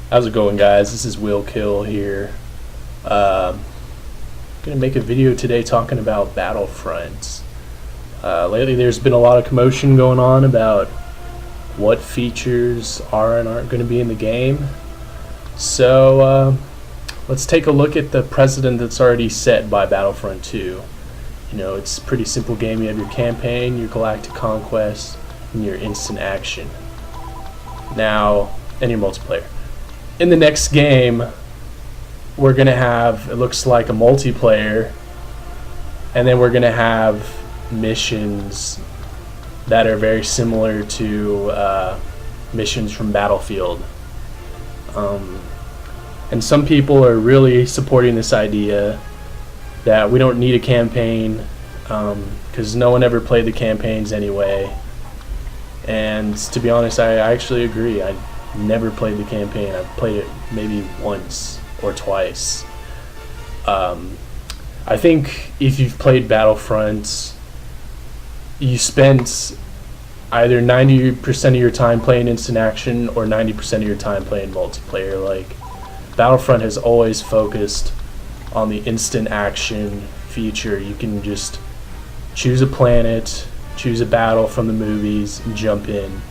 How's it going, guys? This is Will Kill here. Gonna make a video today talking about Battlefront. Lately there's been a lot of commotion going on about what features are and aren't going to be in the game. So let's take a look at the precedent that's already set by Battlefront 2. You know, it's a pretty simple game. You have your campaign, your galactic conquest, and your instant action. Now, and your multiplayer. In the next game, we're going to have, it looks like, a multiplayer, and then we're going to have missions that are very similar to missions from Battlefield. And some people are really supporting this idea that we don't need a campaign because no one ever played the campaigns anyway. And to be honest, I actually agree. I never played the campaign. I've played it maybe once or twice. I think if you've played Battlefront, you spent either 90% of your time playing instant action or 90% of your time playing multiplayer. Like, Battlefront has always focused on the instant action feature. You can just choose a planet, choose a battle from the movies, and jump in.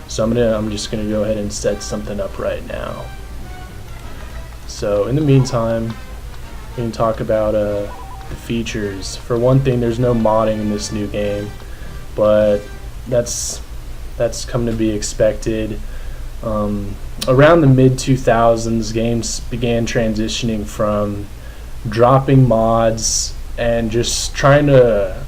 So I'm just gonna go ahead and set something up right now. So in the meantime, we can talk about the features. For one thing, there's no modding in this new game, but that's come to be expected. Around the mid-2000s, games began transitioning from dropping mods and just trying to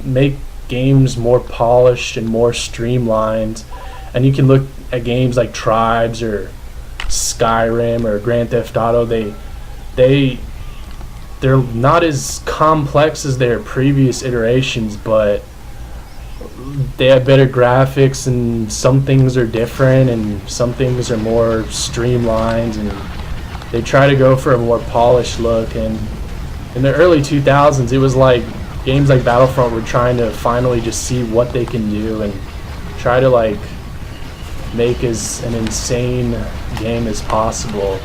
make games more polished and more streamlined. And you can look at games like Tribes or Skyrim or Grand Theft Auto. They're not as complex as their previous iterations, but they have better graphics, and some things are different and some things are more streamlined, and they try to go for a more polished look. And in the early 2000s, it was like games like Battlefront were trying to finally just see what they can do and try to like make as an insane game as possible.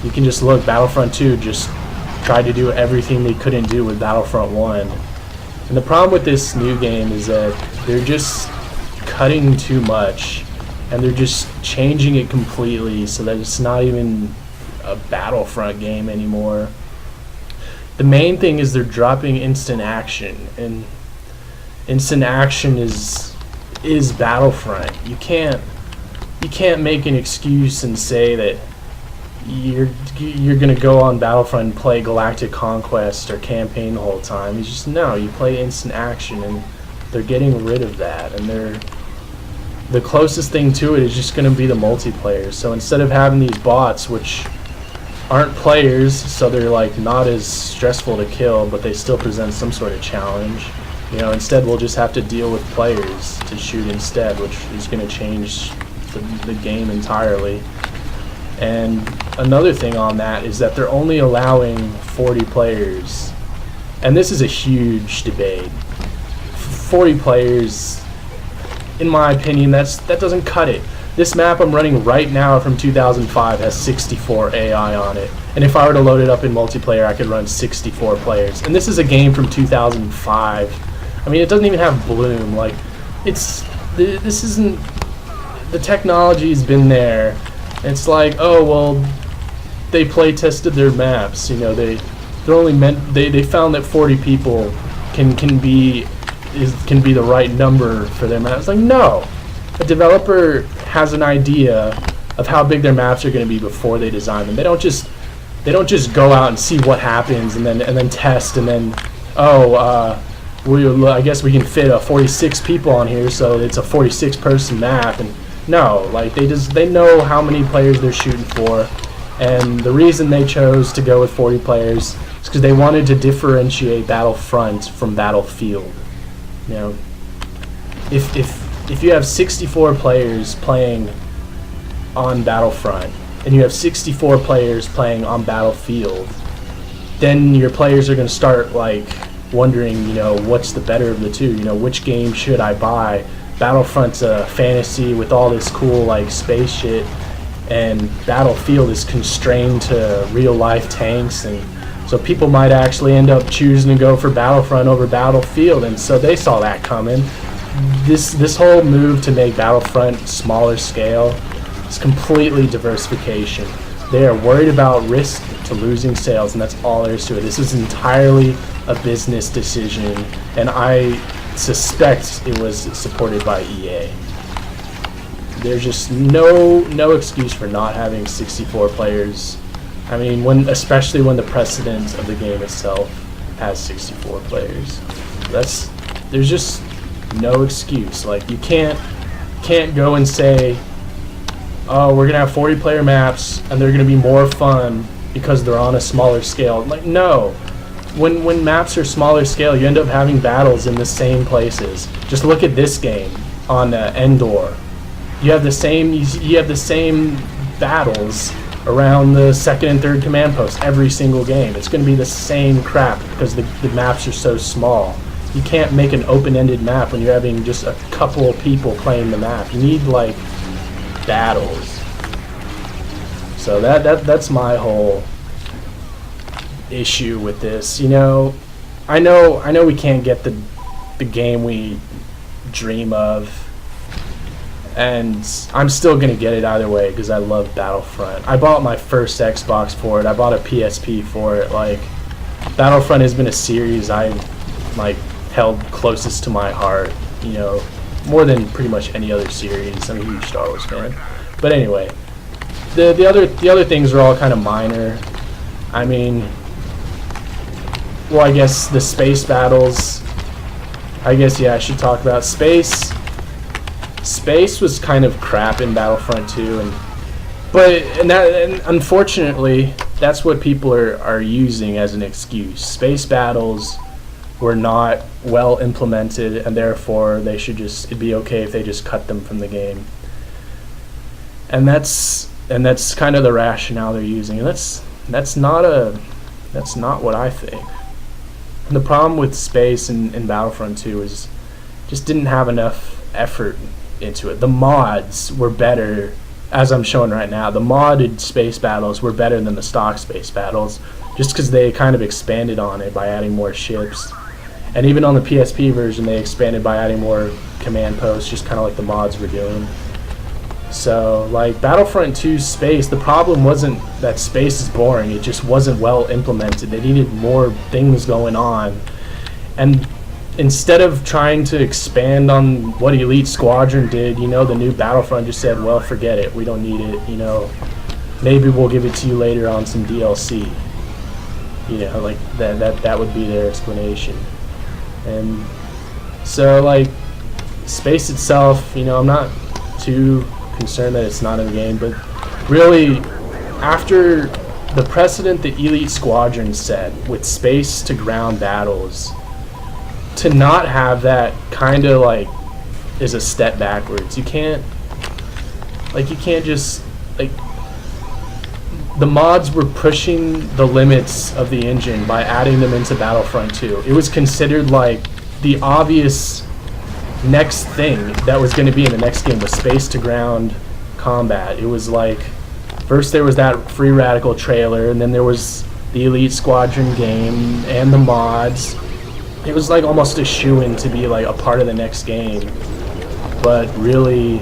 You can just look, Battlefront 2 just tried to do everything they couldn't do with Battlefront 1. And the problem with this new game is that they're just cutting too much, and they're just changing it completely so that it's not even a Battlefront game anymore. The main thing is they're dropping instant action, and instant action is Battlefront. You can't make an excuse and say that you're gonna go on Battlefront and play Galactic Conquest or campaign the whole time. It's just, no, you play instant action, and they're getting rid of that, and the closest thing to it is just gonna be the multiplayer. So instead of having these bots, which aren't players, so they're like not as stressful to kill, but they still present some sort of challenge, you know, instead we'll just have to deal with players to shoot instead, which is gonna change the game entirely. And another thing on that is that they're only allowing 40 players, and this is a huge debate. 40 players, in my opinion, that doesn't cut it. This map I'm running right now from 2005 has 64 AI on it, and if I were to load it up in multiplayer, I could run 64 players. And this is a game from 2005. I mean, it doesn't even have Bloom. Like, this isn't, the technology's been there. It's like, oh well, they play tested their maps. You know, they found that 40 people can be the right number for their maps. It's like, no, a developer has an idea of how big their maps are going to be before they design them. They don't just go out and see what happens and then test and then, I guess we can fit 46 people on here, so it's a 46 person map. And no, like, they know how many players they're shooting for, and the reason they chose to go with 40 players is because they wanted to differentiate Battlefront from Battlefield. You know, if you have 64 players playing on Battlefront and you have 64 players playing on Battlefield, then your players are going to start like wondering, you know, what's the better of the two? You know, which game should I buy? Battlefront's a fantasy with all this cool like space shit, and Battlefield is constrained to real-life tanks, and so people might actually end up choosing to go for Battlefront over Battlefield, and so they saw that coming. This whole move to make Battlefront smaller scale is completely diversification. They are worried about risk to losing sales, and that's all there is to it. This is entirely a business decision, and I suspect it was supported by EA. There's just no excuse for not having 64 players. I mean, especially when the precedent of the game itself has 64 players. There's just no excuse. Like, you can't go and say, oh, we're gonna have 40-player maps and they're gonna be more fun because they're on a smaller scale. Like, no. When maps are smaller scale, you end up having battles in the same places. Just look at this game on Endor. You have the same battles around the second and third command post every single game. It's going to be the same crap because the maps are so small. You can't make an open-ended map when you're having just a couple of people playing the map. You need, like, battles. So that's my whole issue with this. You know, I know we can't get the game we dream of, and I'm still gonna get it either way because I love Battlefront. I bought my first Xbox for it. I bought a PSP for it. Like, Battlefront has been a series I've held closest to my heart. You know, more than pretty much any other series. I'm a huge Star Wars fan. But anyway, the other things are all kind of minor. I mean, well, I guess the space battles. I guess, yeah, I should talk about space. Space was kind of crap in Battlefront 2, and unfortunately, that's what people are using as an excuse. Space battles were not well implemented, and therefore it'd be okay if they just cut them from the game. And that's kind of the rationale they're using. And that's not what I think. And the problem with space in Battlefront 2 is just didn't have enough effort into it. The mods were better, as I'm showing right now. The modded space battles were better than the stock space battles, just because they kind of expanded on it by adding more ships. And even on the PSP version, they expanded by adding more command posts, just kind of like the mods were doing. So, like, Battlefront 2 space, the problem wasn't that space is boring, it just wasn't well implemented. They needed more things going on. And instead of trying to expand on what Elite Squadron did, you know, the new Battlefront just said, well, forget it, we don't need it, you know, maybe we'll give it to you later on some DLC. You know, like, that would be their explanation. And so, like, space itself, you know, I'm not too concerned that it's not in the game, but really, after the precedent that Elite Squadron set with space to ground battles, to not have that kind of like is a step backwards. You can't just, like, the mods were pushing the limits of the engine by adding them into Battlefront 2. It was considered like the obvious next thing that was going to be in the next game was space to ground combat. It was like, first there was that Free Radical trailer, and then there was the Elite Squadron game and the mods. It was like almost a shoo-in to be like a part of the next game, but really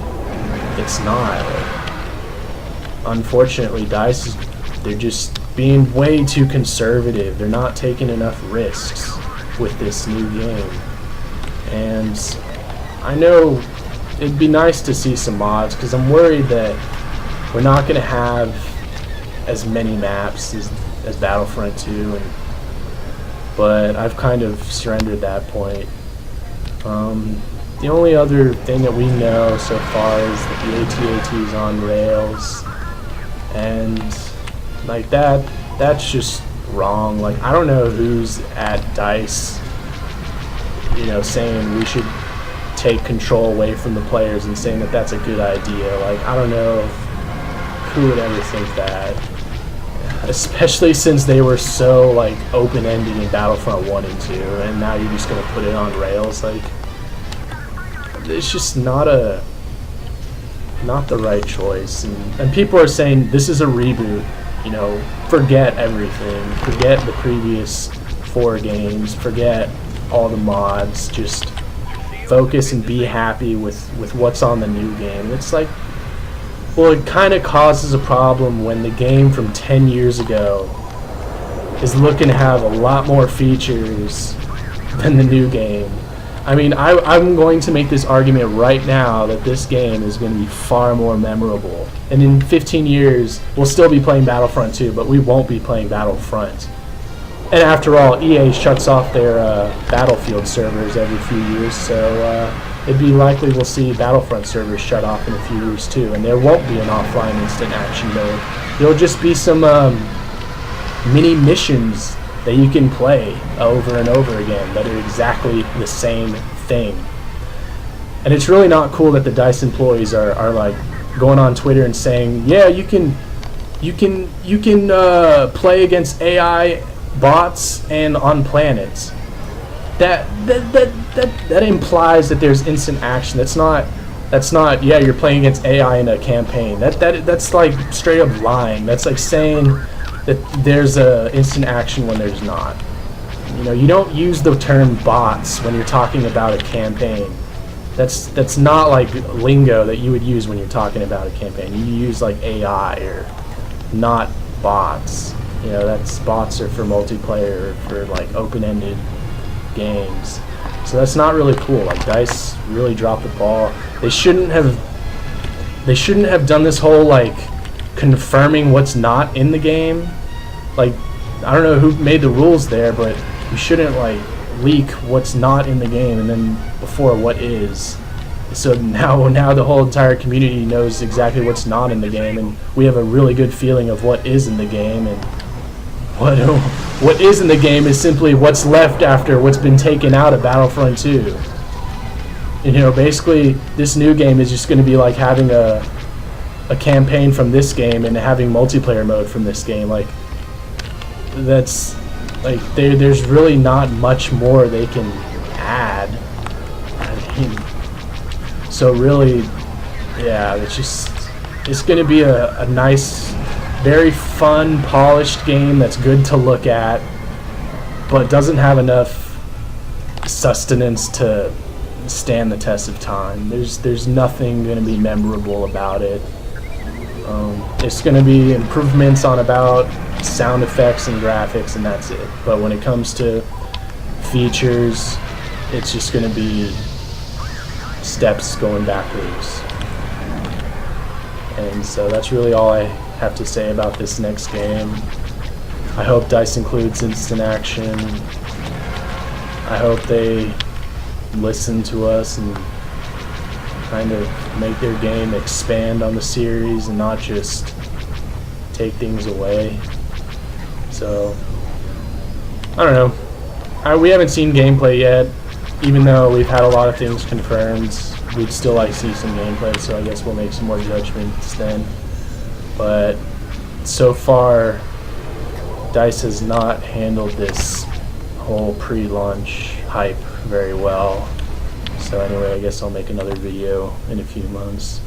it's not. Unfortunately, DICE, they're just being way too conservative. They're not taking enough risks with this new game. And I know it'd be nice to see some mods, because I'm worried that we're not going to have as many maps as Battlefront 2, but I've kind of surrendered that point. The only other thing that we know so far is that the AT-AT is on rails, and like that's just wrong. Like, I don't know who's at DICE, you know, saying we should take control away from the players and saying that that's a good idea. Like, I don't know who would ever think that, especially since they were so like open-ended in Battlefront 1 and 2, and now you're just gonna put it on rails. Like, it's just not a not the right choice. And people are saying this is a reboot. You know, forget everything. Forget the previous 4 games. Forget all the mods. Just focus and be happy with what's on the new game. It's like, well, it kind of causes a problem when the game from 10 years ago is looking to have a lot more features than the new game. I mean, I'm going to make this argument right now that this game is going to be far more memorable. And in 15 years, we'll still be playing Battlefront 2, but we won't be playing Battlefront. And after all, EA shuts off their Battlefield servers every few years, so it'd be likely we'll see Battlefront servers shut off in a few years too, and there won't be an offline instant action mode. There'll just be some mini missions that you can play over and over again that are exactly the same thing. And it's really not cool that the DICE employees are like going on Twitter and saying, yeah, you can play against AI bots and on planets. That implies that there's instant action. That's not yeah, you're playing against AI in a campaign. That's like straight up lying. That's like saying that there's a instant action when there's not. You know, you don't use the term bots when you're talking about a campaign. That's not like lingo that you would use when you're talking about a campaign. You use like AI or not bots. You know, that's bots are for multiplayer, for like open-ended games. So that's not really cool. Like DICE really dropped the ball. They shouldn't have done this whole like confirming what's not in the game. Like, I don't know who made the rules there, but you shouldn't like leak what's not in the game and then before what is. So now the whole entire community knows exactly what's not in the game, and we have a really good feeling of what is in the game, and what is in the game is simply what's left after what's been taken out of Battlefront 2. You know, basically this new game is just going to be like having a campaign from this game and having multiplayer mode from this game. Like, that's like there's really not much more they can add. I mean, so really, yeah, it's going to be a nice, very fun, polished game that's good to look at, but doesn't have enough sustenance to stand the test of time. There's nothing going to be memorable about it. It's going to be improvements on about sound effects and graphics, and that's it. But when it comes to features, it's just going to be steps going backwards. And so that's really all I have to say about this next game. I hope DICE includes instant action. I hope they listen to us and kind of make their game expand on the series and not just take things away. So, I don't know. We haven't seen gameplay yet, even though we've had a lot of things confirmed. We'd still like to see some gameplay, so I guess we'll make some more judgments then. But so far, DICE has not handled this whole pre-launch hype very well. So anyway, I guess I'll make another video in a few months.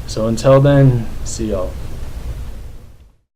So until then, see y'all.